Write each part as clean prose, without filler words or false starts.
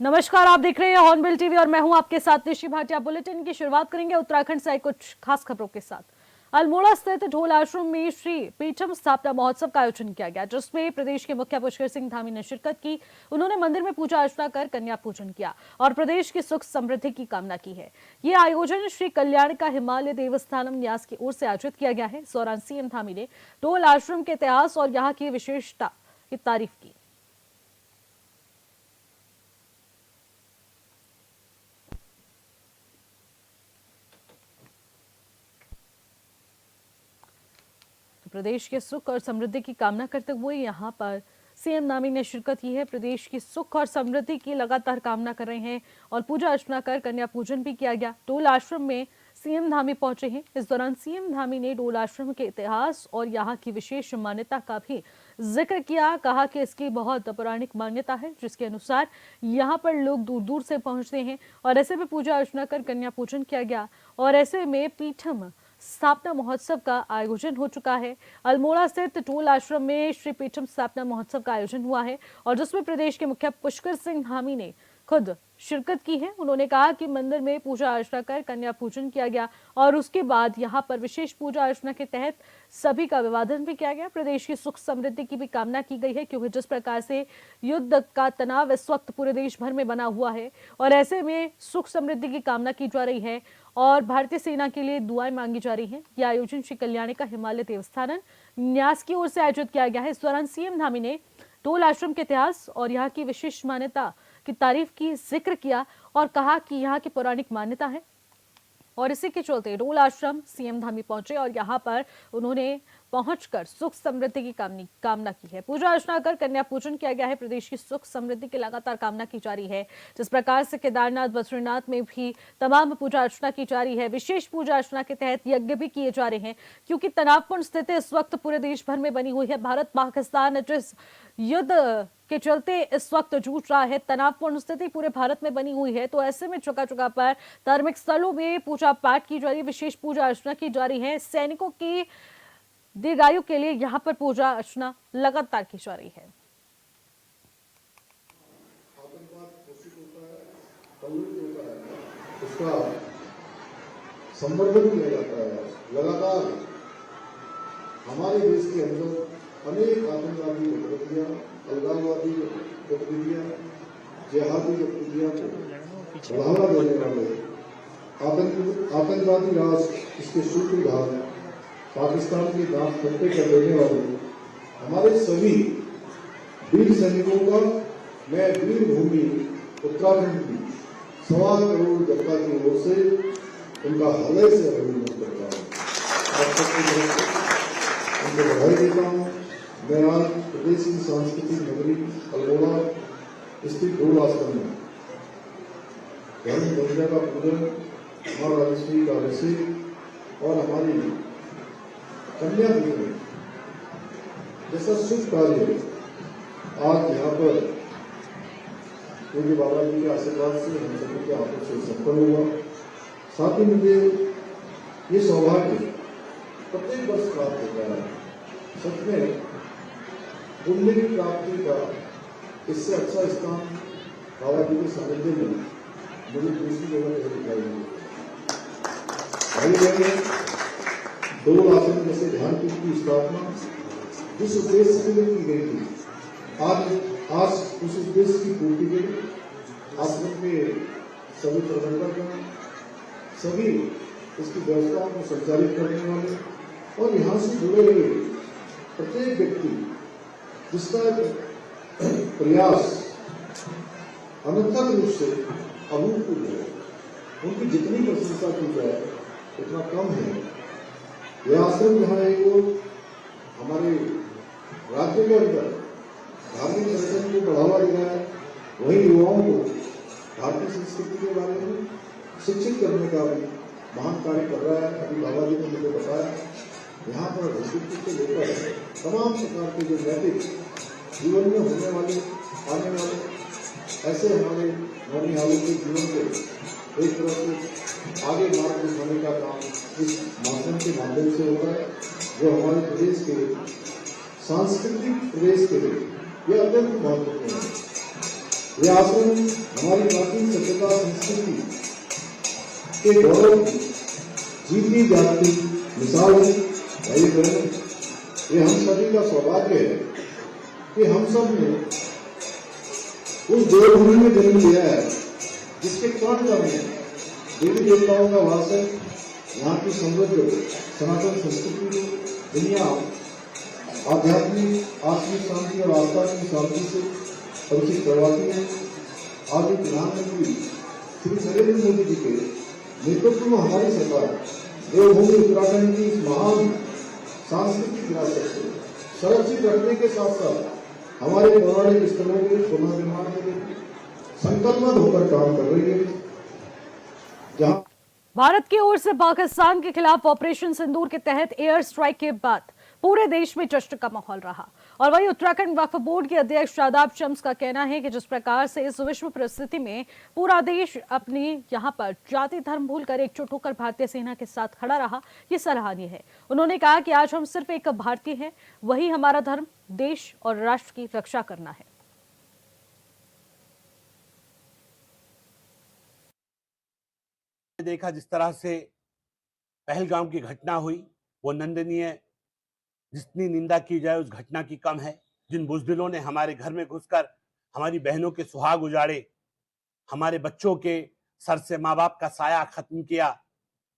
नमस्कार, आप देख रहे हैं हॉर्नबिल टीवी और मैं हूं आपके साथ निशि भाटिया। बुलेटिन की शुरुआत करेंगे उत्तराखंड से कुछ खास खबरों के साथ। अल्मोड़ा स्थित ढोल आश्रम में श्री पीठम स्थापना महोत्सव का आयोजन किया गया, जिसमें प्रदेश के मुखिया पुष्कर सिंह धामी ने शिरकत की। उन्होंने मंदिर में पूजा अर्चना कर कन्या पूजन किया और प्रदेश की सुख समृद्धि की कामना की है। ये आयोजन श्री कल्याण का हिमालय देवस्थानम न्यास की ओर से आयोजित किया गया है। इस दौरान सीएम धामी ने ढोल आश्रम के इतिहास और यहाँ की विशेषता की तारीफ की। प्रदेश के सुख और समृद्धि की कामना करते हुए यहां पर सीएम धामी ने शिरकत की है। प्रदेश की सुख और समृद्धि की लगातार कामना कर रहे हैं और पूजा अर्चना कर कन्या पूजन भी किया गया। ढोल आश्रम में सीएम धामी पहुंचे हैं। इस दौरान सीएम धामी ने ढोल आश्रम के इतिहास और यहाँ की विशेष मान्यता का भी जिक्र किया। कहा कि इसकी बहुत पौराणिक मान्यता है, जिसके अनुसार यहाँ पर लोग दूर दूर से पहुंचते हैं और ऐसे में पूजा अर्चना कर कन्या पूजन किया गया और ऐसे में पीठम स्थापना महोत्सव का आयोजन हो चुका है। अल्मोड़ा स्थित ढोल आश्रम में श्री पीठम स्थापना महोत्सव का आयोजन हुआ है और जिसमें प्रदेश के मुखिया पुष्कर सिंह धामी ने खुद शिरकत की है। उन्होंने कहा कि मंदिर में पूजा अर्चना कर कन्या पूजन किया गया और उसके बाद यहां पर विशेष पूजा अर्चना के तहत सभी का अभिवादन भी किया गया। प्रदेश की सुख समृद्धि की भी कामना की गई है, क्योंकि जिस प्रकार से युद्ध का तनाव इस वक्त पूरे देश भर में बना हुआ है और ऐसे में सुख समृद्धि की कामना की जा रही है और भारतीय सेना के लिए दुआएं मांगी जा रही हैं। यह आयोजन श्री कल्याणी का हिमालय देवस्थानम न्यास की ओर से आयोजित किया गया है। इस दौरान सीएम धामी ने ढोल आश्रम के इतिहास और यहाँ की विशेष मान्यता की तारीफ की, जिक्र किया और कहा कि यहाँ की पौराणिक मान्यता है और इसी के चलते ढोल आश्रम सीएम धामी पहुंचे और यहाँ पर उन्होंने पहुंचकर सुख समृद्धि की कामना की है। पूजा अर्चना कर कन्या पूजन किया गया है। प्रदेश की सुख समृद्धि की लगातार कामना की जा रही है। जिस प्रकार से केदारनाथ बद्रीनाथ में भी तमाम पूजा अर्चना की जा रही है। विशेष पूजा अर्चना के तहत यज्ञ भी किए जा रहे हैं, क्योंकि तनावपूर्ण स्थिति इस वक्त पूरे देश भर में बनी हुई है। भारत पाकिस्तान जिस युद्ध के चलते इस वक्त जूझ रहा है, तनावपूर्ण स्थिति पूरे भारत में बनी हुई है, तो ऐसे में जगह जगह पर धार्मिक स्थलों में पूजा पाठ की जा रही है, विशेष पूजा अर्चना की जा रही है। सैनिकों की दीर्घायु के लिए यहाँ पर पूजा अर्चना लगातार की जा रही है। उसका संवर्धन किया जाता है। लगातार हमारे देश के अंदर अनेक आतंकवादी गतिविधियां, अलगाववादी गतिविधियां, जिहादी गतिविधियों को बढ़ावा देने वाले आतंकवादी राष्ट्र, इसके सूत्रधार पाकिस्तान के दांत खट्टे कर देने वाले हमारे सभी वीर सैनिकों का मैं वीर भूमि उत्तराखंड की 1.25 करोड़ जनता की ओर से उनका हृदय से अभिनंदन करता हूँ। आप सबकी तरफ से उनको बधाई देता हूँ। मैं आज प्रदेश की सांस्कृतिक नगरी अल्मोड़ा स्थित ढोल आश्रम में धर्म बंध्या का पूजन, मां राजेश्वरी का अभिषेक और हमारी कन्या पूजन जैसा शुभ कार्य आज यहाँ पर पूज्य बाबा जी के आशीर्वाद से हम सभी के हाथों से सफल हुआ। साथ ही मुझे ये सौभाग्य प्रत्येक वर्ष प्राप्त होता है। सच में पुण्य की प्राप्ति का इससे अच्छा स्थान बाबा जी के सानिध्य में मुझे दूसरी जगह नहीं दिखाई दी। ढोल आश्रम जैसे ध्यान पीठ की स्थापना जिस उद्देश्य के लिए की गई थी, आज उस उद्देश्य की पूर्ति के लिए आश्रम के सभी प्रबंधक, सभी इसकी व्यवस्थाओं को संचालित करने वाले और यहाँ से जुड़े हुए प्रत्येक व्यक्ति जिसका प्रयास अनंतर रूप से अभूतपूर्व है, उनकी जितनी प्रशंसा की जाए उतना कम है। यह आश्रम जहाँ एक और हमारे राज्य के अंदर धार्मिक पर्यटन को बढ़ावा दे रहा है, वहीं युवाओं को भारतीय संस्कृति के बारे में शिक्षित करने का भी महान कार्य कर रहा है। अभी बाबा जी ने मुझे बताया यहाँ पर संस्कृति से लेकर तमाम प्रकार के जो नैतिक जीवन में होने वाले आने वाले ऐसे हमारे नौनिहालों के जीवन को एक तरह से आगे मार्ग दिखाने का काम इस माध्यम के माध्यम से होता है, जो हमारे प्रदेश के सांस्कृतिक प्रदेश के लिए यह अत्यंत महत्वपूर्ण है। ये आश्रम हमारी प्राचीन सभ्यता संस्कृति के गौरव की जीती जाती मिसाल है। भाई बहन, ये हम सभी का सौभाग्य है कि हम सब ने उस देवभूमि में जन्म लिया है जिसके कण कण में देवी देवताओं का वास है। यहाँ की समृद्ध सनातन संस्कृति दुनिया आध्यात्मिक आत्मिक शांति और आस्था की शांति से परिचित करवाती है। आज प्रधानमंत्री श्री नरेंद्र मोदी जी के नेतृत्व में हमारी सरकार देवभूमि उत्तराखंड की इस महान सांस्कृतिक विरासत को संरक्षित रखने के साथ साथ हमारे पौराणिक स्थलों के पुनर्निर्माण के लिए संकल्पबद्ध होकर काम कर रही है। जहां भारत की ओर से पाकिस्तान के खिलाफ ऑपरेशन सिंदूर के तहत एयर स्ट्राइक के बाद पूरे देश में जश्न का माहौल रहा और वहीं उत्तराखंड वक्फ बोर्ड के अध्यक्ष शादाब शम्स का कहना है कि जिस प्रकार से इस विश्व परिस्थिति में पूरा देश अपनी यहां पर जाति धर्म भूलकर एकजुट होकर भारतीय सेना के साथ खड़ा रहा, ये सराहनीय है। उन्होंने कहा कि आज हम सिर्फ एक भारतीय हैं, वही हमारा धर्म देश और राष्ट्र की रक्षा करना है। देखा जिस तरह से पहलगाम की घटना हुई वो निंदनीय, जितनी निंदा की जाए उस घटना की कम है। जिन बुजदिलों ने हमारे घर में घुसकर हमारी बहनों के सुहाग उजाड़े, हमारे बच्चों के सर से माँ बाप का साया खत्म किया,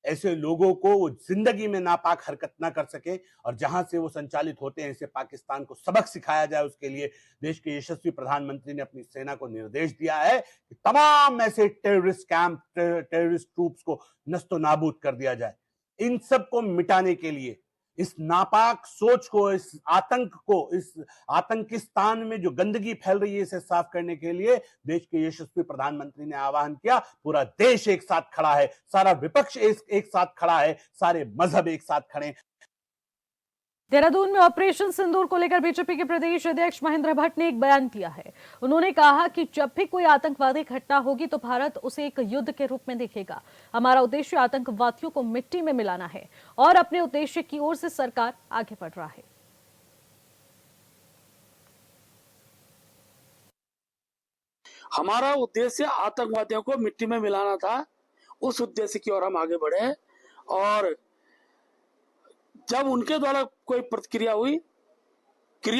ऐसे लोगों को वो जिंदगी में नापाक हरकत ना कर सके और जहां से वो संचालित होते हैं ऐसे पाकिस्तान को सबक सिखाया जाए। उसके लिए देश के यशस्वी प्रधानमंत्री ने अपनी सेना को निर्देश दिया है कि तमाम ऐसे टेररिस्ट कैंप, टेररिस्ट ट्रूप्स को नस्तो नाबूद कर दिया जाए। इन सब को मिटाने के लिए, इस नापाक सोच को, इस आतंक को, इस आतंकिस्तान में जो गंदगी फैल रही है इसे साफ करने के लिए देश के यशस्वी प्रधानमंत्री ने आह्वान किया। पूरा देश एक साथ खड़ा है, सारा विपक्ष एक साथ खड़ा है, सारे मजहब एक साथ खड़े हैं। देहरादून में ऑपरेशन सिंदूर को लेकर बीजेपी के प्रदेश अध्यक्ष महेंद्र भट्ट ने एक बयान दिया है। उन्होंने कहा कि जब भी कोई आतंकवादी घटना होगी तो भारत उसे एक युद्ध के रूप में देखेगा। हमारा उद्देश्य आतंकवादियों को मिट्टी में मिलाना है और अपने उद्देश्य की ओर से सरकार आगे बढ़ रहा है। हमारा उद्देश्य आतंकवादियों को मिट्टी में मिलाना था, उस उद्देश्य की ओर हम आगे बढ़े और जब उनके द्वारा कोई क्रिया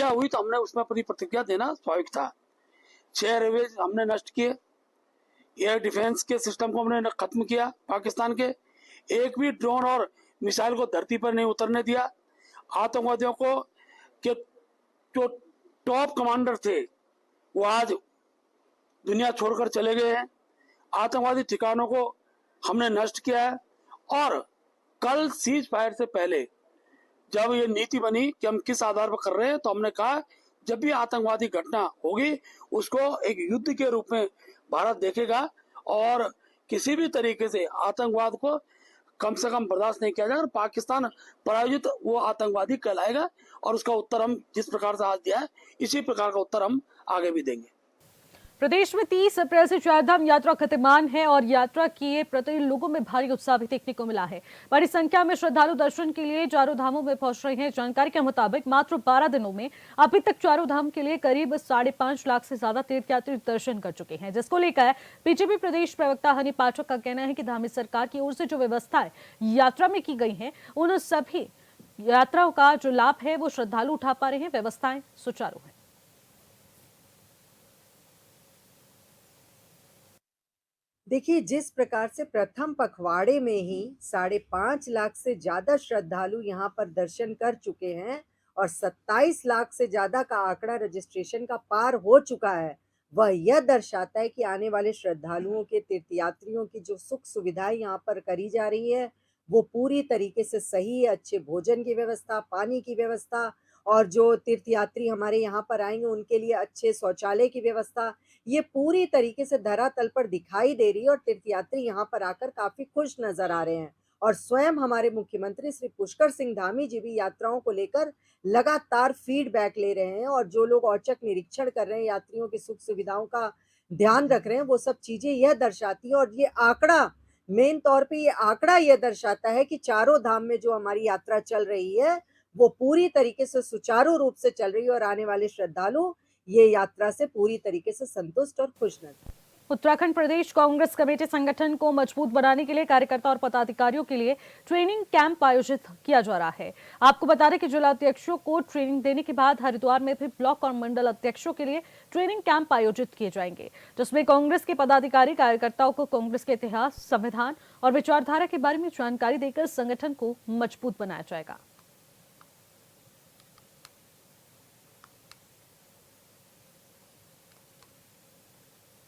हुई तो हमने उसमें अपनी प्रतिक्रिया देना स्वाभाविक था। 6 रेलवेज हमने नष्ट किए, एयर डिफेंस के सिस्टम को हमने खत्म किया, पाकिस्तान के एक भी ड्रोन और मिसाइल को धरती पर नहीं उतरने दिया। आतंकवादियों को के जो टॉप कमांडर थे वो आज दुनिया छोड़कर चले गए हैं। आतंकवादी ठिकानों को हमने नष्ट किया है और कल सीज फायर से पहले जब ये नीति बनी कि हम किस आधार पर कर रहे हैं तो हमने कहा जब भी आतंकवादी घटना होगी उसको एक युद्ध के रूप में भारत देखेगा और किसी भी तरीके से आतंकवाद को कम से कम बर्दाश्त नहीं किया जाएगा। पाकिस्तान प्रायोजित वो आतंकवादी कहलाएगा और उसका उत्तर हम जिस प्रकार से आज दिया है इसी प्रकार का उत्तर हम आगे भी देंगे। प्रदेश में 30 अप्रैल से चारधाम यात्रा खतिमान है और यात्रा किए प्रति लोगों में भारी उत्साह भी देखने को मिला है। बड़ी संख्या में श्रद्धालु दर्शन के लिए चारों धामों में पहुंच रहे हैं। जानकारी के मुताबिक मात्र 12 दिनों में अभी तक चारों धाम के लिए करीब 5.5 लाख से ज्यादा तीर्थयात्री दर्शन कर चुके हैं, जिसको लेकर बीजेपी प्रदेश प्रवक्ता हनी पाठक का कहना है कि धामी सरकार की ओर से जो व्यवस्थाएं यात्रा में की गई है उन सभी यात्राओं का जो लाभ है वो श्रद्धालु उठा पा रहे हैं। व्यवस्थाएं सुचारू है। देखिए, जिस प्रकार से प्रथम पखवाड़े में ही 5.5 लाख से ज्यादा श्रद्धालु यहाँ पर दर्शन कर चुके हैं और 27 लाख से ज्यादा का आंकड़ा रजिस्ट्रेशन का पार हो चुका है, वह यह दर्शाता है कि आने वाले श्रद्धालुओं के तीर्थयात्रियों की जो सुख सुविधाएं यहाँ पर करी जा रही है वो पूरी तरीके से सही है। अच्छे भोजन की व्यवस्था, पानी की व्यवस्था और जो तीर्थयात्री हमारे यहाँ पर आएंगे उनके लिए अच्छे शौचालय की व्यवस्था, ये पूरी तरीके से धरातल पर दिखाई दे रही है और तीर्थयात्री यहाँ पर आकर काफी खुश नजर आ रहे हैं। और स्वयं हमारे मुख्यमंत्री श्री पुष्कर सिंह धामी जी भी यात्राओं को लेकर लगातार फीडबैक ले रहे हैं और जो लोग औचक निरीक्षण कर रहे हैं, यात्रियों की सुख सुविधाओं का ध्यान रख रहे हैं, वो सब चीजें यह दर्शाती है। और ये आंकड़ा मेन तौर पे ये आंकड़ा यह दर्शाता है कि चारों धाम में जो हमारी यात्रा चल रही है वो पूरी तरीके से सुचारू रूप से चल रही है और आने वाले श्रद्धालु ये यात्रा से पूरी तरीके से संतुष्ट और खुश नजर। उत्तराखंड प्रदेश कांग्रेस कमेटी संगठन को मजबूत बनाने के लिए कार्यकर्ता और पदाधिकारियों के लिए ट्रेनिंग कैंप आयोजित किया जा रहा है। आपको बता दें कि जिला अध्यक्षों को ट्रेनिंग देने के बाद हरिद्वार में भी ब्लॉक और मंडल अध्यक्षों के लिए ट्रेनिंग कैंप आयोजित किए जाएंगे, जिसमें कांग्रेस के पदाधिकारी कार्यकर्ताओं को कांग्रेस के इतिहास, संविधान और विचारधारा के बारे में जानकारी देकर संगठन को मजबूत बनाया जाएगा।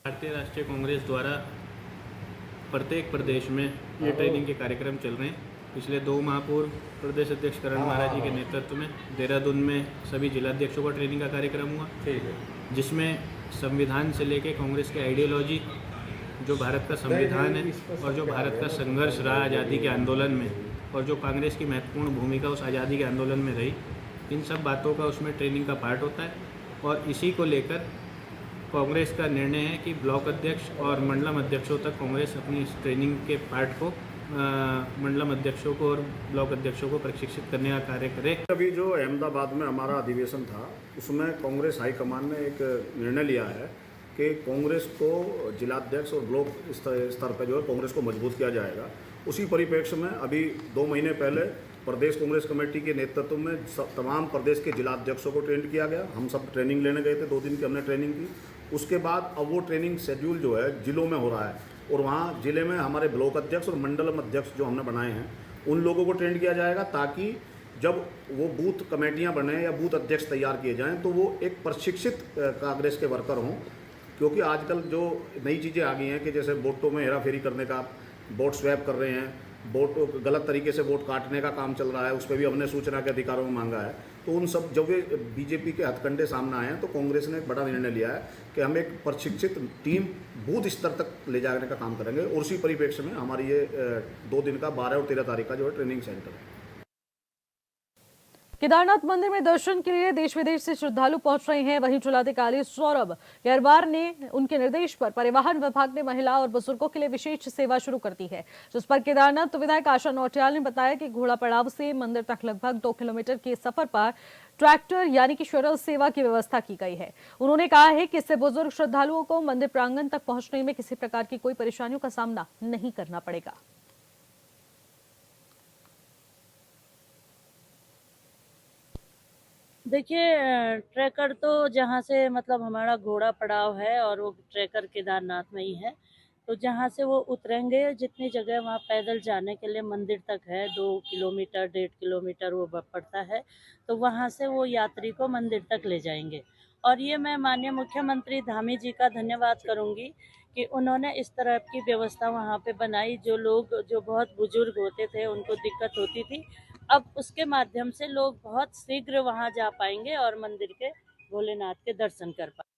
भारतीय राष्ट्रीय कांग्रेस द्वारा प्रत्येक प्रदेश में ये ट्रेनिंग के कार्यक्रम चल रहे हैं। पिछले 2 माह पूर्व प्रदेश अध्यक्ष करण महाराज जी के नेतृत्व में देहरादून में सभी जिलाध्यक्षों का ट्रेनिंग का कार्यक्रम हुआ, जिसमें संविधान से लेकर कांग्रेस की आइडियोलॉजी, जो भारत का संविधान है और जो भारत का संघर्ष रहा आज़ादी के आंदोलन में और जो कांग्रेस की महत्वपूर्ण भूमिका उस आज़ादी के आंदोलन में रही, इन सब बातों का उसमें ट्रेनिंग का पार्ट होता है। और इसी को लेकर कांग्रेस का निर्णय है कि ब्लॉक अध्यक्ष और मंडलम अध्यक्षों तक कांग्रेस अपनी इस ट्रेनिंग के पार्ट को मंडलम अध्यक्षों को और ब्लॉक अध्यक्षों को प्रशिक्षित करने का कार्य करे। अभी जो अहमदाबाद में हमारा अधिवेशन था, उसमें कांग्रेस हाईकमान ने एक निर्णय लिया है कि कांग्रेस को जिलाध्यक्ष और ब्लॉक स्तर पर जो है कांग्रेस को मजबूत किया जाएगा। उसी परिप्रेक्ष्य में अभी 2 महीने पहले प्रदेश कांग्रेस कमेटी के नेतृत्व में तमाम प्रदेश के जिलाध्यक्षों को ट्रेन किया गया। हम सब ट्रेनिंग लेने गए थे, 2 दिन की हमने ट्रेनिंग की। उसके बाद अब वो ट्रेनिंग शेड्यूल जो है जिलों में हो रहा है और वहाँ जिले में हमारे ब्लॉक अध्यक्ष और मंडलम अध्यक्ष जो हमने बनाए हैं उन लोगों को ट्रेन किया जाएगा, ताकि जब वो बूथ कमेटियाँ बने या बूथ अध्यक्ष तैयार किए जाएँ तो वो एक प्रशिक्षित कांग्रेस के वर्कर हों। क्योंकि आजकल जो नई चीज़ें आ गई हैं कि जैसे वोटों में हेराफेरी करने का, वोट स्वैप कर रहे हैं, वोट गलत तरीके से वोट काटने का काम चल रहा है, उस पर भी हमने सूचना के अधिकारों में मांगा है। तो उन सब जब वे बीजेपी के हथकंडे सामने आए हैं तो कांग्रेस ने एक बड़ा निर्णय लिया है कि हम एक प्रशिक्षित टीम बूथ स्तर तक ले जाने का काम करेंगे। और उसी परिप्रेक्ष्य में हमारी ये 2 दिन का 12 और 13 तारीख का जो है ट्रेनिंग सेंटर है। केदारनाथ मंदिर में दर्शन के लिए देश विदेश से श्रद्धालु पहुंच रहे हैं। वहीं जिलाधिकारी सौरभ गहरवार ने उनके निर्देश पर परिवहन विभाग ने महिला और बुजुर्गों के लिए विशेष सेवा शुरू कर दी है, जिस पर केदारनाथ विधायक आशा नौटियाल ने बताया कि घोड़ा पड़ाव से मंदिर तक लगभग 2 किलोमीटर के सफर पर ट्रैक्टर यानी कि शटल सेवा की व्यवस्था की गई है। उन्होंने कहा है कि इससे बुजुर्ग श्रद्धालुओं को मंदिर प्रांगण तक पहुंचने में किसी प्रकार की कोई परेशानियों का सामना नहीं करना पड़ेगा। देखिए, ट्रैकर तो जहाँ से मतलब हमारा घोड़ा पड़ाव है और वो ट्रैकर केदारनाथ में ही है, तो जहाँ से वो उतरेंगे जितनी जगह वहाँ पैदल जाने के लिए मंदिर तक है, 2 किलोमीटर 1.5 किलोमीटर वो पड़ता है, तो वहाँ से वो यात्री को मंदिर तक ले जाएंगे। और ये मैं माननीय मुख्यमंत्री धामी जी का धन्यवाद करूँगी कि उन्होंने इस तरह की व्यवस्था वहाँ पे बनाई। जो लोग जो बहुत बुजुर्ग होते थे, उनको दिक्कत होती थी, अब उसके माध्यम से लोग बहुत शीघ्र वहां जा पाएंगे और मंदिर के भोलेनाथ के दर्शन कर पाएंगे।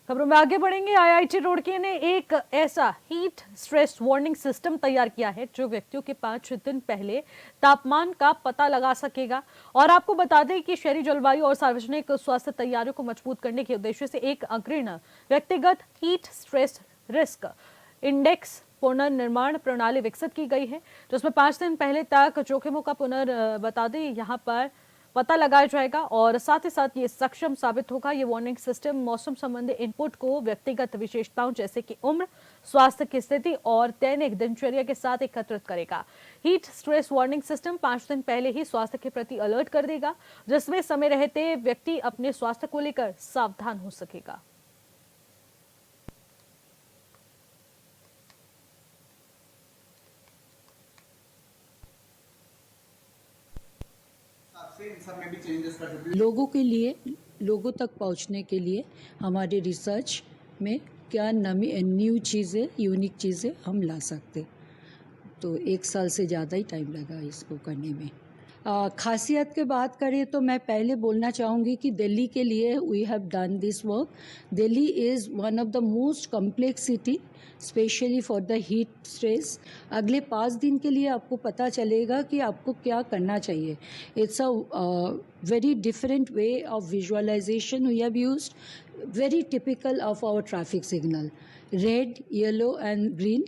खबरों में आगे बढ़ेंगे। आईआईटी रुड़की ने एक ऐसा हीट स्ट्रेस वार्निंग सिस्टम तैयार किया है जो व्यक्तियों के 5 दिन पहले तापमान का पता लगा सकेगा। और आपको बता दें कि शहरी जलवायु और सार्वजनिक स्वास्थ्य तैयारियों को मजबूत करने के उद्देश्य से एक अग्रणी व्यक्तिगत हीट स्ट्रेस रिस्क इंडेक्स पुनर्निर्माण प्रणाली विकसित की गई है, जिसमें 5 दिन पहले तक जोखिमों का बता दें यहाँ पर पता लगाया जाएगा। और साथ ही साथ ये सक्षम साबित होगा। ये वार्निंग सिस्टम मौसम संबंधी इनपुट को व्यक्तिगत विशेषताओं जैसे कि उम्र, स्वास्थ्य की स्थिति और दैनिक दिनचर्या के साथ एकत्रित करेगा। हीट स्ट्रेस वार्निंग सिस्टम 5 दिन पहले ही स्वास्थ्य के प्रति अलर्ट कर देगा, जिसमें समय रहते व्यक्ति अपने स्वास्थ्य को लेकर सावधान हो सकेगा। लोगों के लिए, लोगों तक पहुंचने के लिए हमारे रिसर्च में क्या न्यू चीज़ें, यूनिक चीज़ें हम ला सकते। तो 1 साल से ज़्यादा ही टाइम लगा इसको करने में। खासियत की बात करें तो मैं पहले बोलना चाहूँगी कि दिल्ली के लिए we have done this work. Delhi is one of the most complex city specially for the heat stress. अगले 5 दिन के लिए आपको पता चलेगा कि आपको क्या करना चाहिए। It's a very different way of visualization we have used, very typical of our traffic signal, red, yellow and green,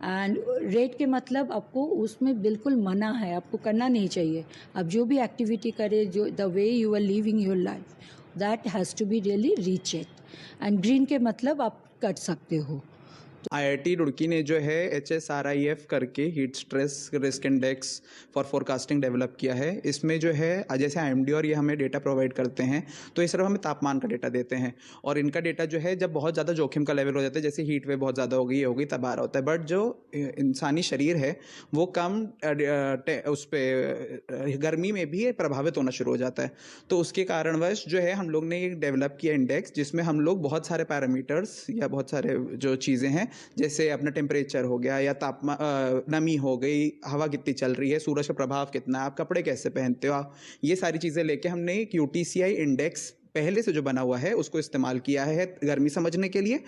and red के मतलब आपको उसमें बिल्कुल मना है, आपको करना नहीं चाहिए। आप जो भी एक्टिविटी करें, जो the way you are living your life, that has to be really recheck. And green के मतलब आप कर सकते हो। आईआईटी रुड़की ने जो है HSRIF करके heat stress risk index for forecasting develop किया है। इसमें जो है जैसे IMD और ये हमें डेटा प्रोवाइड करते हैं, तो ये सिर्फ हमें तापमान का डेटा देते हैं, और इनका डेटा जो है जब बहुत ज़्यादा जोखिम का लेवल हो जाता है, जैसे हीट वेव बहुत ज़्यादा हो गई, ये हो गई, तब आ रहा होता है। बट जो इंसानी शरीर है वो कम उस पर गर्मी में भी प्रभावित होना शुरू हो जाता है। तो उसके कारणवश जो है हम लोग ने एक डेवलप किया इंडेक्स, जिसमें हम लोग बहुत सारे पैरामीटर्स या बहुत सारे जो चीज़ें हैं, जैसे अपना टेम्परेचर हो गया या तापमान, नमी हो गई, हवा कितनी चल रही है, सूरज का प्रभाव कितना है, आप कपड़े कैसे पहनते हो, ये सारी चीज़ें लेके हमने एक UTCI इंडेक्स पहले से जो बना हुआ है उसको इस्तेमाल किया है गर्मी समझने के लिए।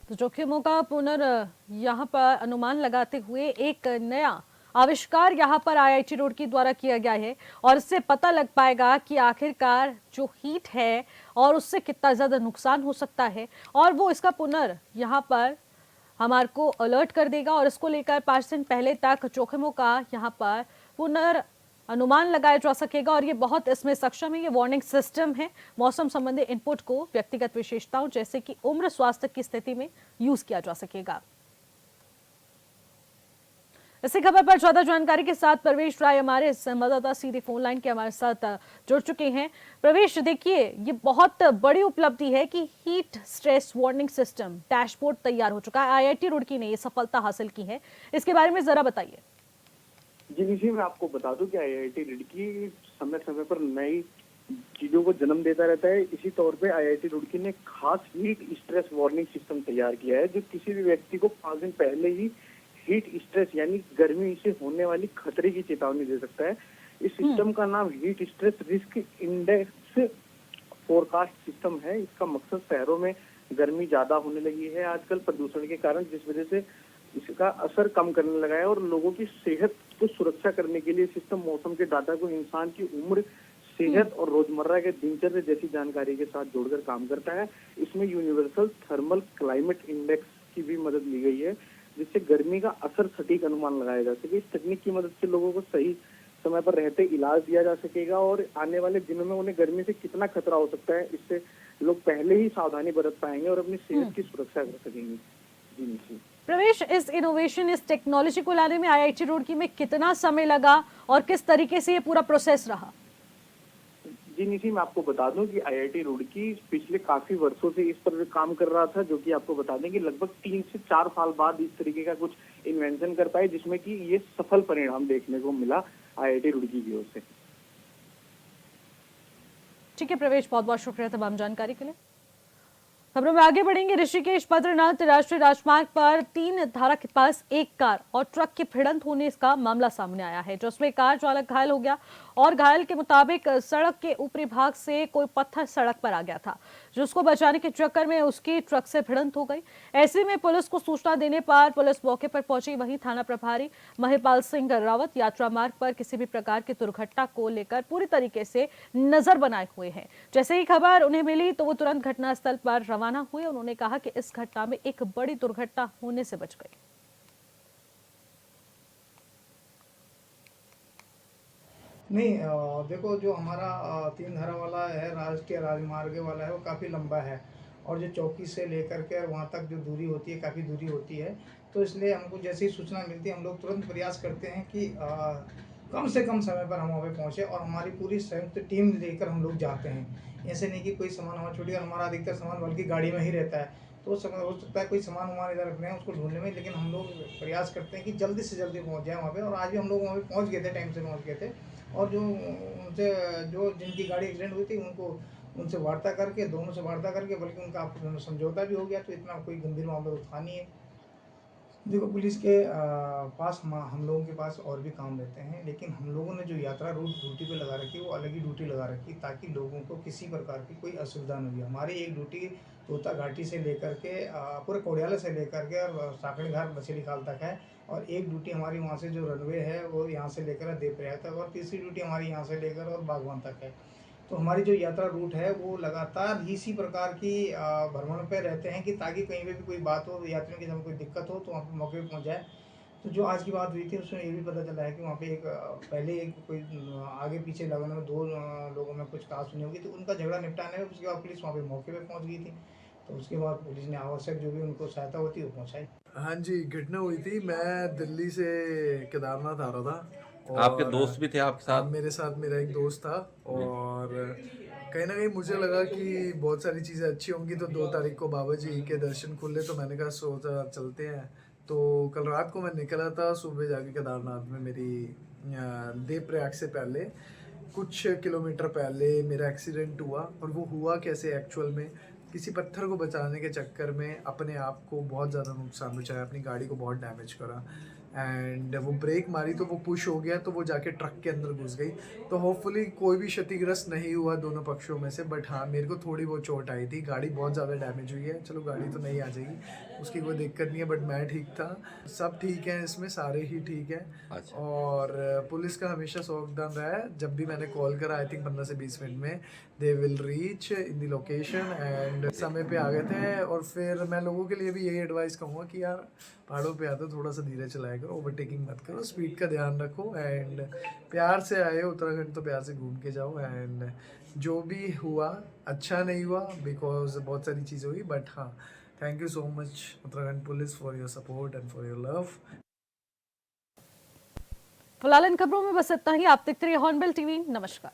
तो जोखिमों का यहाँ पर अनुमान लगाते हुए एक नया आविष्कार यहाँ पर IIT रुड़की द्वारा किया गया है, और इससे पता लग पाएगा कि आखिरकार जो हीट है और उससे कितना ज़्यादा नुकसान हो सकता है, और वो इसका यहाँ पर हमारे को अलर्ट कर देगा, और इसको लेकर 5 दिन पहले तक जोखिमों का यहाँ पर अनुमान लगाया जा सकेगा। और ये बहुत इसमें सक्षम है, ये वार्निंग सिस्टम है। मौसम संबंधी इनपुट को व्यक्तिगत विशेषताओं जैसे कि उम्र, स्वास्थ्य की स्थिति में यूज किया जा सकेगा। इसी खबर पर ज्यादा जानकारी के साथ प्रवेश राय हमारे संवाददाता सीधे फोन लाइन के हमारे साथ जुड़ चुके हैं। प्रवेश, देखिए ये बहुत बड़ी उपलब्धि है कि heat stress warning system dashboard तैयार हो चुका है। IIT रुड़की ने ये सफलता हासिल की है, इसके बारे में जरा बताइए। जी निशी, मैं आपको बता दूं कि IIT रुड़की समय समय पर नई चीजों को जन्म देता रहता है। इसी तौर पे IIT रुड़की ने खास हीट स्ट्रेस वार्निंग सिस्टम तैयार किया है, जो किसी भी व्यक्ति को 5 दिन पहले ही हीट स्ट्रेस यानी गर्मी से होने वाली खतरे की चेतावनी दे सकता है। इस सिस्टम का नाम heat stress risk index forecast system है। इसका मकसद शहरों में गर्मी ज्यादा होने लगी है आजकल प्रदूषण के कारण, जिस वजह से इसका असर कम करने लगा है, और लोगों की सेहत को सुरक्षा करने के लिए सिस्टम मौसम के डाटा को इंसान की उम्र, सेहत और रोजमर्रा के दिनचर्या जैसी जानकारी के साथ जोड़कर काम करता है। इसमें यूनिवर्सल थर्मल क्लाइमेट इंडेक्स की भी मदद ली गई है, जिससे गर्मी का असर सटीक अनुमान लगाया जा सके। इस तकनीक की मदद से लोगों को सही समय पर रहते इलाज दिया जा सकेगा, और आने वाले दिनों में उन्हें गर्मी से कितना खतरा हो सकता है, इससे लोग पहले ही सावधानी बरत पाएंगे और अपनी सेहत की सुरक्षा कर सकेंगे। जी प्रवेश, इस इनोवेशन, इस टेक्नोलॉजी को लाने में IIT रुड़की में कितना समय लगा और किस तरीके से ये पूरा प्रोसेस रहा? जी निशी, मैं आपको बता दूं कि IIT रुड़की पिछले काफी वर्षों से इस पर काम कर रहा था, जो कि आपको बता दें कि लगभग 3 से 4 साल बाद इस तरीके का कुछ इन्वेंशन कर पाए, जिसमें कि ये सफल परिणाम देखने को मिला IIT रुड़की की ओर से। ठीक है प्रवेश, बहुत बहुत शुक्रिया तमाम जानकारी के लिए। खबरों में आगे बढ़ेंगे। ऋषिकेश बद्रीनाथ राष्ट्रीय राजमार्ग पर 3 धारा के पास एक कार और ट्रक की भिड़ंत होने इसका मामला सामने आया है, जिसमें कार चालक घायल हो गया, और घायल के मुताबिक सड़क के ऊपरी भाग से कोई पत्थर सड़क पर आ गया था, जिसको बचाने के चक्कर में उसकी ट्रक से भिड़ंत हो गई। ऐसे में पुलिस को सूचना देने पर पुलिस मौके पर पहुंची। वहीं थाना प्रभारी महिपाल सिंह रावत यात्रा मार्ग पर किसी भी प्रकार की दुर्घटना को लेकर पूरी तरीके से नजर बनाए हुए हैं। जैसे ही खबर उन्हें मिली तो वो तुरंत घटनास्थल पर रवाना हुए। उन्होंने कहा कि इस घटना में एक बड़ी दुर्घटना होने से बच गई। नहीं, देखो जो हमारा 3 धारा वाला है, राष्ट्रीय राजमार्ग वाला है, वो काफ़ी लंबा है, और जो चौकी से लेकर के वहाँ तक जो दूरी होती है काफ़ी दूरी होती है। तो इसलिए हमको जैसे ही सूचना मिलती है हम लोग तुरंत प्रयास करते हैं कि कम से कम समय पर हम वहाँ पे पहुँचे, और हमारी पूरी संयुक्त टीम लेकर हम लोग जाते हैं। ऐसे नहीं कि कोई सामान हमारा छूट गया, हमारा अधिकतर सामान बल्कि गाड़ी में ही रहता है, तो समय हो सकता है कोई सामान हमारे इधर रखने हैं उसको ढूंढने में, लेकिन हम लोग प्रयास करते हैं कि जल्दी से जल्दी पहुँच जाए वहाँ पे। और आज भी हम लोग वहाँ पे पहुँच गए थे, टाइम से पहुँच गए थे, और जो जिनकी गाड़ी एक्सीडेंट हुई थी उनसे वार्ता करके, दोनों से वार्ता करके, बल्कि उनका आपस में समझौता भी हो गया, तो इतना कोई गंभीर मामला तो था नहीं है। देखो, पुलिस के पास हम लोगों के पास और भी काम रहते हैं, लेकिन हम लोगों ने जो यात्रा रूट ड्यूटी पे लगा रखी वो अलग ही ड्यूटी लगा रखी, ताकि लोगों को किसी प्रकार की कोई असुविधा नहीं हुई। हमारी एक ड्यूटी तोता घाटी से लेकर के पूरे कोडियाला से लेकर के और साकड़ी घाट बछेली खाल तक है, और एक ड्यूटी हमारी वहाँ से जो रनवे है वो यहाँ से लेकर देवप्रयाग तक, और तीसरी ड्यूटी हमारी यहाँ से लेकर और बागवान तक है। तो हमारी जो यात्रा रूट है वो लगातार इसी प्रकार की भ्रमण पे रहते हैं कि ताकि कहीं पे भी कोई बात हो, यात्रियों की जब कोई दिक्कत हो तो वहाँ पे मौके पे पहुँच जाए। तो जो आज की बात हुई थी उसमें ये भी पता चला है कि वहाँ पे एक पहले एक कोई आगे पीछे लगन में 2 लोगों में कुछ कहा-सुनी होगी, तो उनका झगड़ा निपटाने में उसके बाद पुलिस वहाँ पे मौके पे पहुँच गई थी। तो उसके बाद पुलिस ने आवश्यक जो भी उनको सहायता होती है वो पहुँचाई। हाँ जी, घटना हुई थी। मैं दिल्ली से केदारनाथ आ रहा था आपके और दोस्त भी थे आपके साथ? मेरे साथ मेरा एक दोस्त था और कहीं न कहीं मुझे लगा कि बहुत सारी चीज़ें अच्छी होंगी, तो 2 तारीख को बाबा जी के दर्शन खुले तो मैंने कहा सोचा चलते हैं। तो कल रात को मैं निकला था, सुबह जाके केदारनाथ में मेरी देवप्रयाग से पहले कुछ किलोमीटर पहले मेरा एक्सीडेंट हुआ। और वो हुआ कैसे एक्चुअल में, किसी पत्थर को बचाने के चक्कर में अपने आप को बहुत ज़्यादा नुकसान पहुँचाया, अपनी गाड़ी को बहुत डैमेज करा एंड वो ब्रेक मारी तो वो पुश हो गया, तो वो जाके ट्रक के अंदर घुस गई। तो होपफुली कोई भी क्षतिग्रस्त नहीं हुआ दोनों पक्षों में से, बट हाँ मेरे को थोड़ी बहुत चोट आई थी। गाड़ी बहुत ज़्यादा डैमेज हुई है, चलो गाड़ी तो नहीं आ जाएगी, उसकी कोई दिक्कत नहीं है, बट मैं ठीक था। सब ठीक है, इसमें सारे ही ठीक है। अच्छा। और पुलिस का हमेशा योगदान रहा है। जब भी मैंने कॉल करा आई थिंक 15 से 20 मिनट में they will reach in the location and समय पे आ गए थे। और फिर मैं लोगों के लिए भी यही एडवाइस कहूँगा कि यार पहाड़ों पे आते थोड़ा सा धीरे चलाया करो, ओवरटेकिंग मत करो, स्पीड का ध्यान रखो एंड प्यार से आए उत्तराखंड तो प्यार से घूम के जाओ। एंड जो भी हुआ अच्छा नहीं हुआ बिकॉज बहुत सारी चीज़ें हुई, बट हाँ thank you so much Uttarakhand police for your support and for your love. फिलहाल इन खबरों में बस इतना ही। आप देखते रहिए हॉर्नबिल टीवी। नमस्कार।